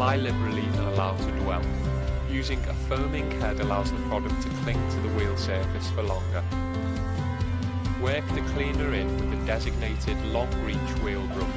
apply liberally and allow to dwell. Using a foaming head allows the product to cling to the wheel surface for longer. Work the cleaner in with a designated long reach wheel brush.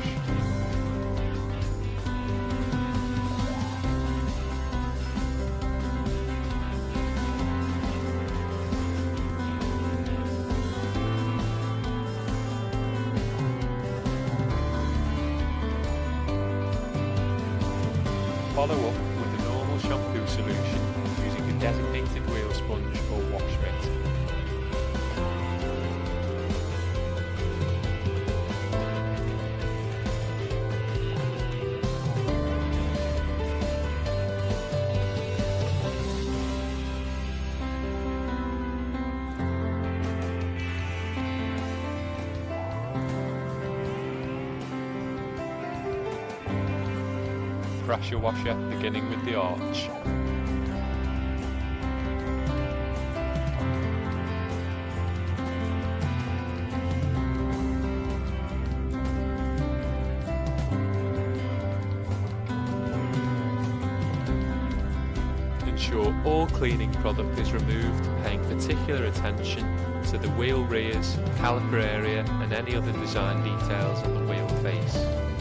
Follow up with a normal shampoo solution using a designated wheel sponge or wash mitt. Pressure washer beginning with the arch. Ensure all cleaning product is removed, paying particular attention to the wheel rears, caliper area and any other design details on the wheel face.